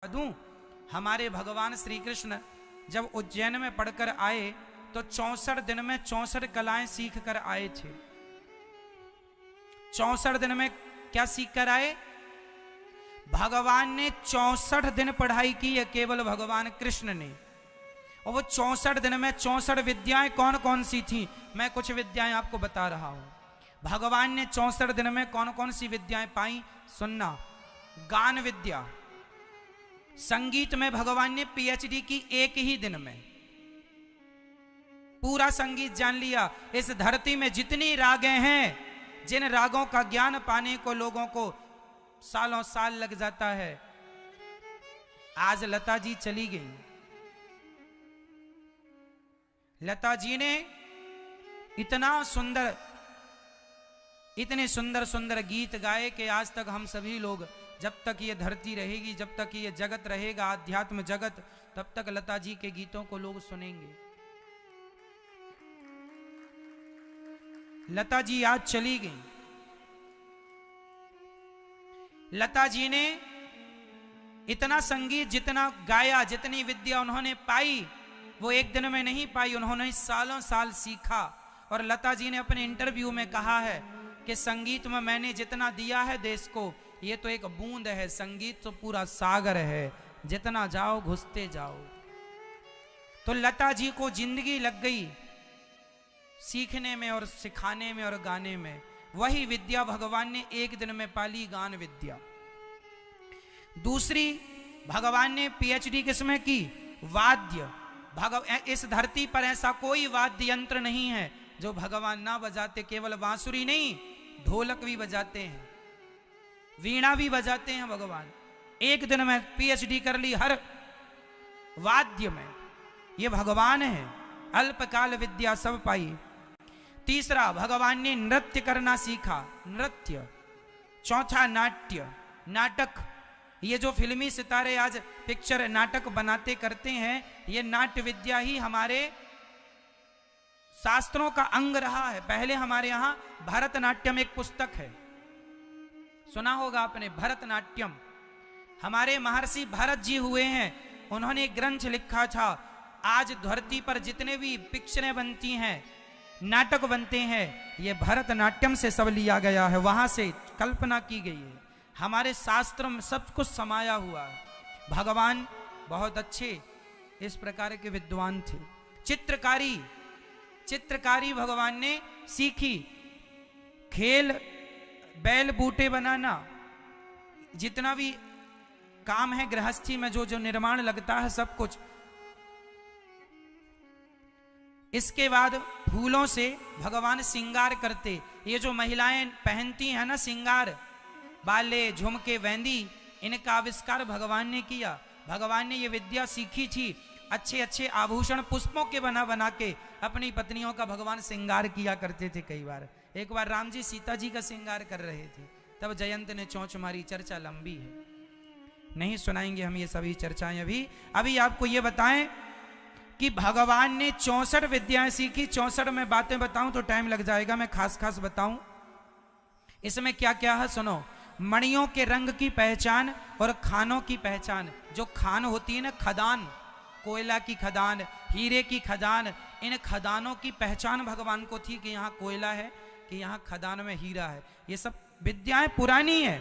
दूं, हमारे भगवान श्री कृष्ण जब उज्जैन में पढ़कर आए तो 64 दिन में 64 कलाएं सीख कर आए थे। 64 दिन में क्या सीख कर आए? भगवान ने 64 दिन पढ़ाई की है, केवल भगवान कृष्ण ने। और वो 64 दिन में 64 विद्याएं कौन कौन सी थी, मैं कुछ विद्याएं आपको बता रहा हूं। भगवान ने 64 दिन में कौन कौन सी विद्याएं पाई, सुनना। गान विद्या, संगीत में भगवान ने पीएचडी की एक ही दिन में, पूरा संगीत जान लिया। इस धरती में जितनी रागें हैं, जिन रागों का ज्ञान पाने को लोगों को सालों साल लग जाता है, आज लता जी चली गई। लता जी ने इतना सुंदर, इतने सुंदर सुंदर गीत गाए कि आज तक हम सभी लोग, जब तक ये धरती रहेगी, जब तक ये जगत रहेगा, आध्यात्म जगत, तब तक लता जी के गीतों को लोग सुनेंगे। लता जी आज चली गई। लता जी ने इतना संगीत जितना गाया, जितनी विद्या उन्होंने पाई, वो एक दिन में नहीं पाई, उन्होंने सालों साल सीखा। और लता जी ने अपने इंटरव्यू में कहा है कि संगीत में मैंने जितना दिया है देश को, ये तो एक बूंद है, संगीत तो पूरा सागर है, जितना जाओ घुसते जाओ। तो लता जी को जिंदगी लग गई सीखने में और सिखाने में और गाने में। वही विद्या भगवान ने एक दिन में पाली, गान विद्या। दूसरी, भगवान ने पीएचडी किसमें की? वाद्य। इस धरती पर ऐसा कोई वाद्य यंत्र नहीं है जो भगवान ना बजाते। केवल बांसुरी नहीं, ढोलक भी बजाते हैं, वीणा भी बजाते हैं भगवान। एक दिन में पीएचडी कर ली हर वाद्य में। ये भगवान है, अल्पकाल विद्या सब पाई। तीसरा, भगवान ने नृत्य करना सीखा, नृत्य। चौथा, नाट्य, नाटक। ये जो फिल्मी सितारे आज पिक्चर नाटक बनाते करते हैं, ये नाट्य विद्या ही हमारे शास्त्रों का अंग रहा है। पहले हमारे यहां भरतनाट्यम एक पुस्तक है, सुना होगा आपने, भरतनाट्यम। हमारे महर्षि भरत जी हुए हैं, उन्होंने एक ग्रंथ लिखा था। आज धरती पर जितने भी पिक्चरें बनती हैं, नाटक बनते हैं, ये भरतनाट्यम से सब लिया गया है, वहां से कल्पना की गई है। हमारे शास्त्र में सब कुछ समाया हुआ है। भगवान बहुत अच्छे इस प्रकार के विद्वान थे। चित्रकारी, चित्रकारी भगवान ने सीखी। खेल, बैल बूटे बनाना, जितना भी काम है गृहस्थी में, जो जो निर्माण लगता है, सब कुछ। इसके बाद फूलों से भगवान श्रृंगार करते। ये जो महिलाएं पहनती हैं ना श्रृंगार, बाले, झुमके, वेंदी, इनका आविष्कार भगवान ने किया। भगवान ने ये विद्या सीखी थी। अच्छे अच्छे आभूषण पुष्पों के बना बना के अपनी पत्नियों का भगवान श्रृंगार किया करते थे। कई बार, एक बार राम जी सीता जी का श्रृंगार कर रहे थे, तब जयंत ने चोंच मारी। चर्चा लंबी है, नहीं सुनाएंगे हम ये सभी चर्चाएं अभी। अभी आपको ये बताएं कि भगवान ने 64 विद्याएं सीखी। 64 में बातें बताऊं तो टाइम लग जाएगा, मैं खास खास बताऊं। इसमें क्या क्या है सुनो। मणियों के रंग की पहचान और खानों की पहचान। जो खान होती है ना, खदान, कोयला की खदान, हीरे की खदान, इन खदानों की पहचान भगवान को थी कि यहाँ कोयला है, कि यहाँ खदान में हीरा है। ये सब विद्याएं पुरानी है।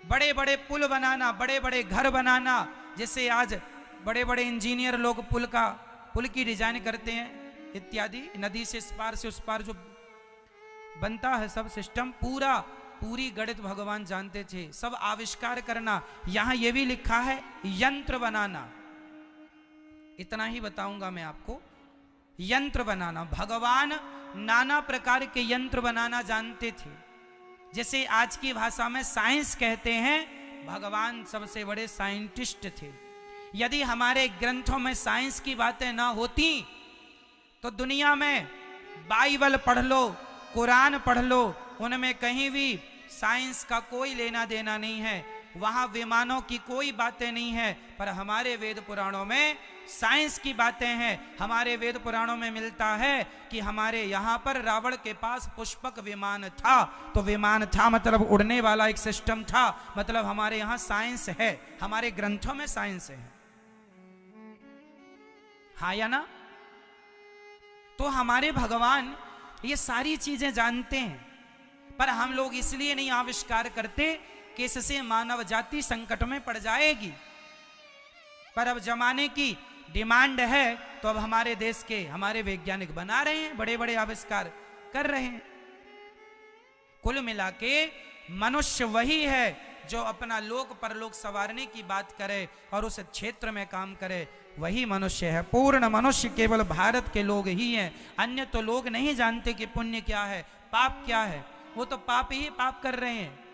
बड़े बड़े पुल बनाना, बड़े बड़े घर बनाना, जैसे आज बड़े बड़े इंजीनियर लोग पुल की डिजाइन करते हैं इत्यादि, नदी से इस पार से उस पार जो बनता है सब सिस्टम, पूरी गणित भगवान जानते थे। सब आविष्कार करना। यहां यह भी लिखा है यंत्र बनाना। इतना ही बताऊंगा मैं आपको। यंत्र बनाना, भगवान नाना प्रकार के यंत्र बनाना जानते थे। जैसे आज की भाषा में साइंस कहते हैं, भगवान सबसे बड़े साइंटिस्ट थे। यदि हमारे ग्रंथों में साइंस की बातें ना होती तो दुनिया में बाइबल पढ़ लो, कुरान पढ़ लो, उनमें कहीं भी साइंस का कोई लेना देना नहीं है। वहां विमानों की कोई बातें नहीं है, पर हमारे वेद पुराणों में साइंस की बातें हैं। हमारे वेद पुराणों में मिलता है कि हमारे यहां पर रावण के पास पुष्पक विमान था। तो विमान था मतलब उड़ने वाला एक सिस्टम था, मतलब हमारे यहां साइंस है, हमारे ग्रंथों में साइंस है। हाँ या ना? तो हमारे भगवान ये सारी चीजें जानते हैं, पर हम लोग इसलिए नहीं आविष्कार करते कि इससे मानव जाति संकट में पड़ जाएगी। पर अब जमाने की डिमांड है, तो अब हमारे देश के हमारे वैज्ञानिक बना रहे हैं, बड़े बड़े आविष्कार कर रहे हैं। कुल मिला के मनुष्य वही है जो अपना लोक परलोक संवारने की बात करे और उस क्षेत्र में काम करे, वही मनुष्य है। पूर्ण मनुष्य केवल भारत के लोग ही हैं, अन्य तो लोग नहीं जानते कि पुण्य क्या है, पाप क्या है। वो तो पाप ही पाप कर रहे हैं।